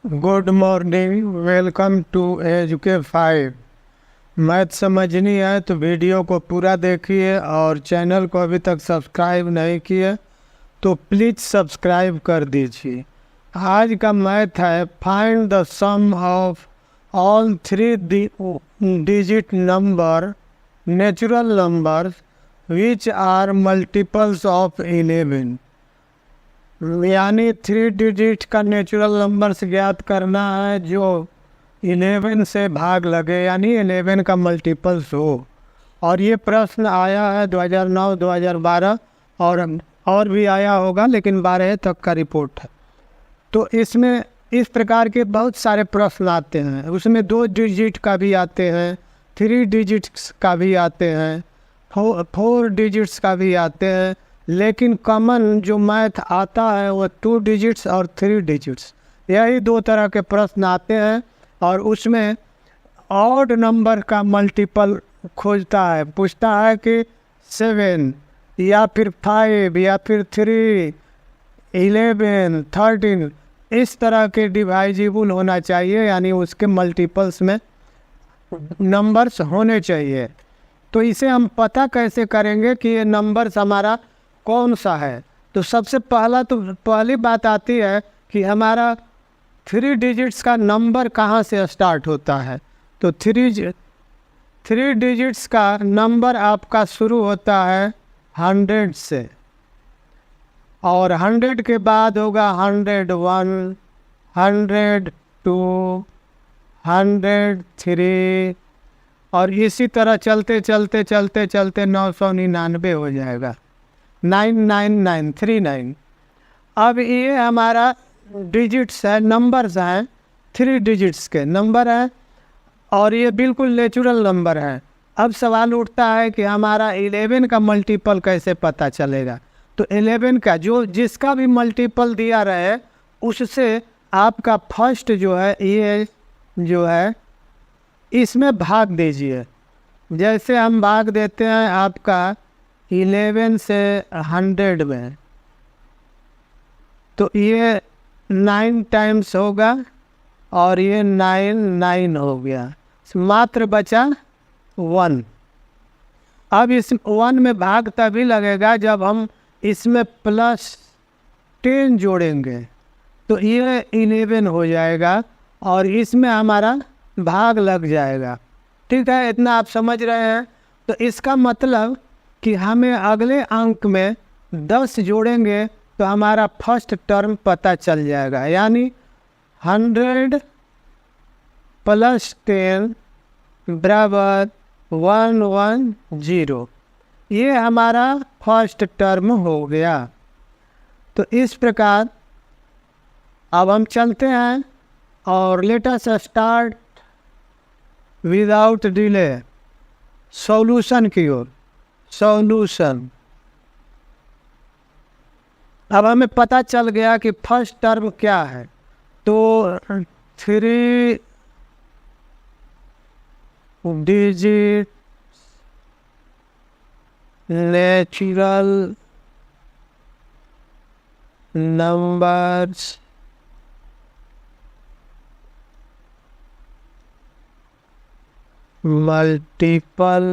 Good morning, welcome to एजुके 5। Math समझनी है तो वीडियो को पूरा देखिए और चैनल को अभी तक सब्सक्राइब नहीं किए तो प्लीज़ सब्सक्राइब कर दीजिए। आज का मैथ है find the sum of all 3 digit number natural numbers which are multiples of 11। यानी 3 डिजिट का नेचुरल नंबर्स ज्ञात करना है जो 11 से भाग लगे, यानी 11 का मल्टीपल्स हो। और ये प्रश्न आया है 2009, 2012 और भी आया होगा, लेकिन 12 तक का रिपोर्ट है। तो इसमें इस प्रकार के बहुत सारे प्रश्न आते हैं। उसमें 2 डिजिट का भी आते हैं, 3 डिजिट्स का भी आते हैं, 4 डिजिट्स का भी आते हैं, लेकिन कॉमन जो मैथ आता है वो 2 डिजिट्स और 3 डिजिट्स, यही 2 तरह के प्रश्न आते हैं। और उसमें ऑड नंबर का मल्टीपल खोजता है, पूछता है कि 7 या फिर 5 या फिर 3, 11, 13 इस तरह के डिवाइजिबल होना चाहिए, यानी उसके मल्टीपल्स में नंबर्स होने चाहिए। तो इसे हम पता कैसे करेंगे कि ये नंबर्स हमारा कौन सा है? तो सबसे पहली बात आती है कि हमारा 3 डिजिट्स का नंबर कहाँ से स्टार्ट होता है। तो 3 डिजिट्स का नंबर आपका शुरू होता है 100 से, और 100 के बाद होगा 101, 102, 103 और इसी तरह चलते चलते 999 हो जाएगा, 99939। अब ये हमारा डिजिट्स है, नंबर्स हैं, 3 डिजिट्स के नंबर हैं और ये बिल्कुल नेचुरल नंबर है। अब सवाल उठता है कि हमारा 11 का मल्टीपल कैसे पता चलेगा। तो 11 का जिसका भी मल्टीपल दिया रहे उससे आपका फर्स्ट जो है ये जो है इसमें भाग दीजिए। जैसे हम भाग देते हैं आपका 11 से 100 में, तो ये 9 टाइम्स होगा और ये 9 हो गया, मात्र बचा 1। अब इस 1 में भाग तभी लगेगा जब हम इसमें +10 जोड़ेंगे, तो ये 11 हो जाएगा और इसमें हमारा भाग लग जाएगा। ठीक है, इतना आप समझ रहे हैं। तो इसका मतलब कि हमें अगले अंक में 10 जोड़ेंगे तो हमारा फर्स्ट टर्म पता चल जाएगा, यानी 100 + 10 बराबर 110। ये हमारा फर्स्ट टर्म हो गया। तो इस प्रकार अब हम चलते हैं और let us start without delay solution की ओर। सॉल्यूशन, अब हमें पता चल गया कि फर्स्ट टर्म क्या है। तो 3 digit natural numbers multiple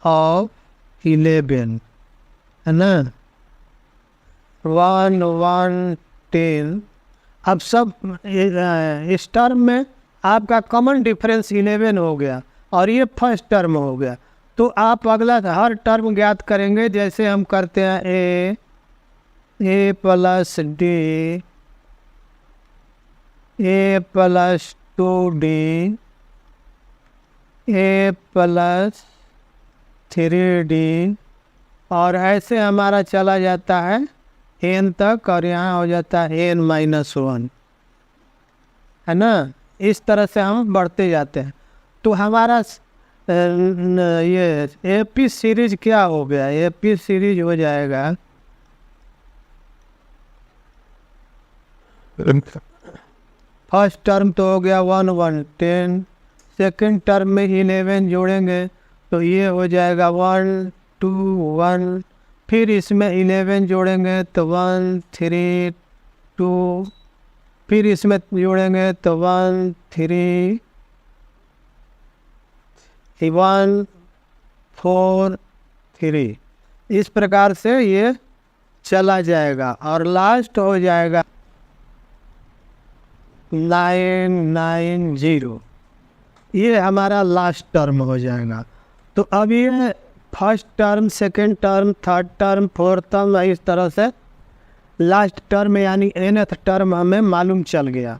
of 11 है ना, 1 1 10। अब सब इस टर्म में आपका कॉमन डिफरेंस 11 हो गया और ये फर्स्ट टर्म हो गया। तो आप अगला हर टर्म ज्ञात करेंगे, जैसे हम करते हैं a + d, a + 2d, a + 3d, और ऐसे हमारा चला जाता है n तक, और यहाँ हो जाता है n-1, है ना। इस तरह से हम बढ़ते जाते हैं। तो हमारा ये AP सीरीज क्या हो गया? AP सीरीज हो जाएगा फर्स्ट टर्म तो हो गया 1 1 10, सेकेंड टर्म में 11 जोड़ेंगे तो ये हो जाएगा 1 2 1, फिर इसमें 11 जोड़ेंगे तो 1 3 2, फिर इसमें जोड़ेंगे तो 1 3 1 4 3, इस प्रकार से ये चला जाएगा और लास्ट हो जाएगा 990। ये हमारा लास्ट टर्म हो जाएगा। तो अब ये first term, second term, third term, fourth term, इस तरह से लास्ट टर्म यानी nth टर्म हमें मालूम चल गया।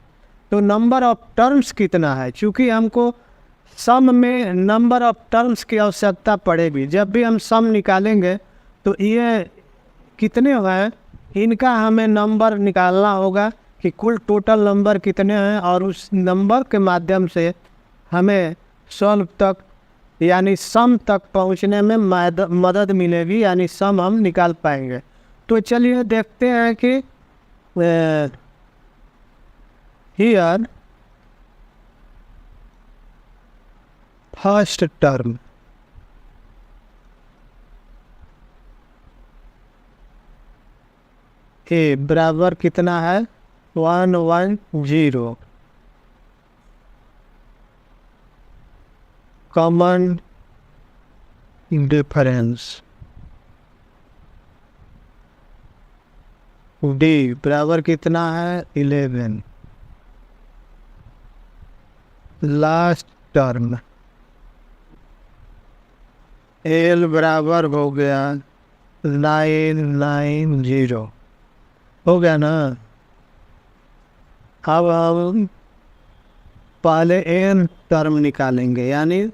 तो नंबर ऑफ टर्म्स कितना है, चूँकि हमको सम में नंबर ऑफ टर्म्स की आवश्यकता पड़ेगी। जब भी हम सम निकालेंगे तो ये कितने हैं इनका हमें नंबर निकालना होगा कि कुल टोटल नंबर कितने हैं, और उस नंबर के माध्यम से हमें सॉल्व तक यानी सम तक पहुंचने में मदद मिलेगी, यानी सम हम निकाल पाएंगे। तो चलिए देखते हैं कि हियर फर्स्ट टर्म ए बराबर कितना है 110, कॉमन डिफरेंस डी बराबर कितना है 11, लास्ट टर्म एल बराबर हो गया 990, हो गया ना। अब हम पहले एन टर्म निकालेंगे, यानी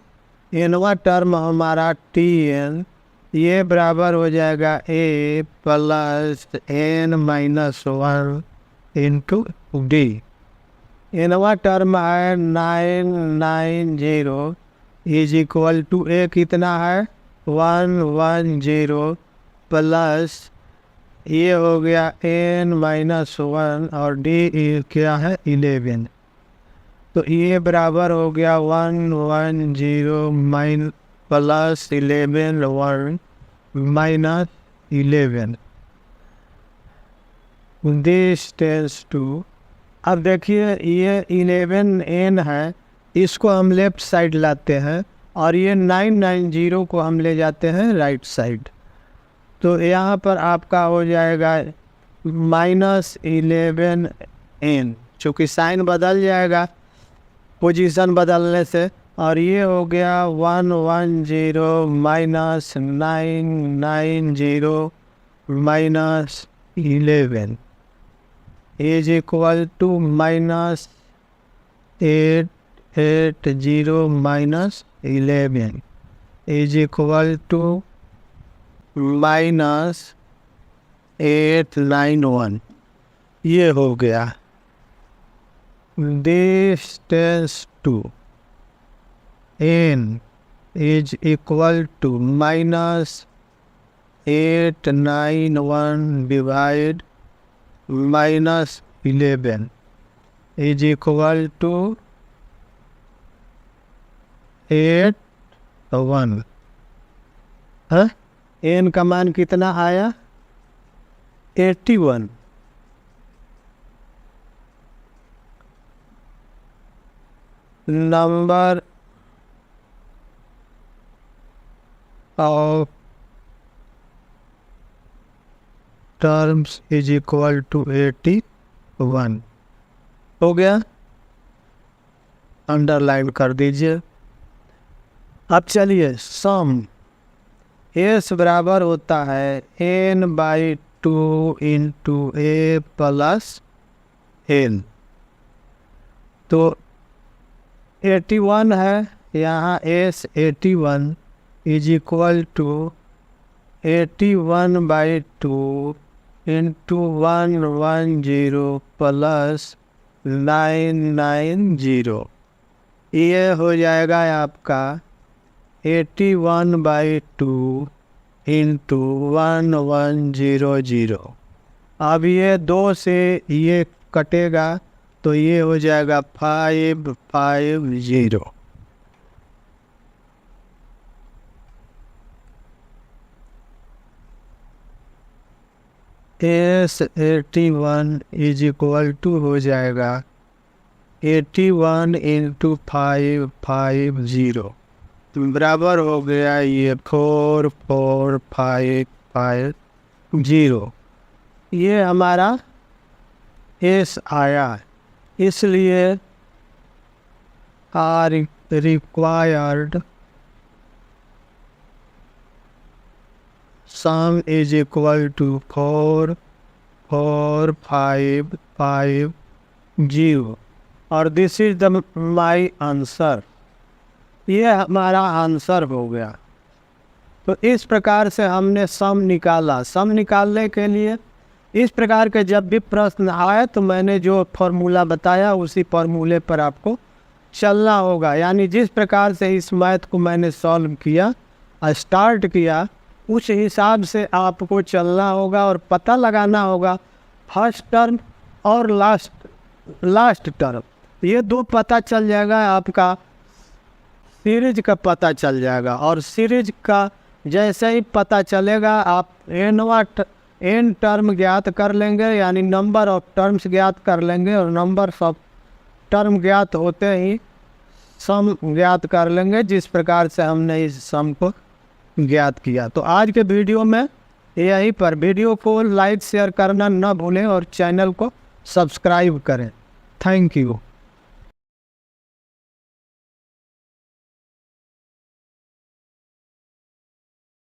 एनवा टर्म हमारा टी एन, ये बराबर हो जाएगा A plus N minus 1 into D. एनवा टर्म है 990 इज इक्वल टू ए कितना है 110 प्लस ये हो गया एन माइनस 1 और डी क्या है 11। तो ये बराबर हो गया 110 mine plus 11 1 minus 11, this tends to. अब देखिए ये 11 एन है, इसको हम लेफ्ट साइड लाते हैं और ये 990 को हम ले जाते हैं राइट साइड। तो यहाँ पर आपका हो जाएगा माइनस 11 एन, चूँकि साइन बदल जाएगा पोजीशन बदलने से, और ये हो गया 110 minus 990 minus 11 is equal to minus 880 minus 11 is equal to minus 891, ये हो गया। This tends to n is equal to minus 891 divide minus 11 is equal to 81 है। एन का मान कितना आया 81। Number of terms is equal to 81 हो गया, अंडरलाइन कर दीजिए। अब चलिए सम एस बराबर होता है n/2 इंटू ए प्लस एन। तो 81 है, यहाँ S 81 is equal to 81/2 into 110 plus 990, ये हो जाएगा आपका 81/2 इंटू 1100। अब ये 2 से ये कटेगा तो ये हो जाएगा 550। S81 इज इक्वल टू हो जाएगा 81 इंटू 550 बराबर हो गया ये 44550। ये हमारा एस आया, इसलिए our required sum is equal to 44550 और this is the my answer. ये हमारा आंसर हो गया। तो इस प्रकार से हमने सम निकाला। सम निकालने के लिए इस प्रकार के जब भी प्रश्न आए तो मैंने जो फॉर्मूला बताया उसी फॉर्मूले पर आपको चलना होगा। यानी जिस प्रकार से इस मैथ को मैंने सॉल्व किया, स्टार्ट किया, उस हिसाब से आपको चलना होगा और पता लगाना होगा फर्स्ट टर्म और लास्ट टर्म। ये दो पता चल जाएगा, आपका सीरीज का पता चल जाएगा। और सीरीज का जैसे ही पता चलेगा आप एन टर्म ज्ञात कर लेंगे, यानी नंबर ऑफ टर्म्स ज्ञात कर लेंगे और नंबर ऑफ टर्म ज्ञात होते ही सम ज्ञात कर लेंगे, जिस प्रकार से हमने इस सम को ज्ञात किया। तो आज के वीडियो में यहीं पर। वीडियो को लाइक शेयर करना न भूलें और चैनल को सब्सक्राइब करें। Thank you.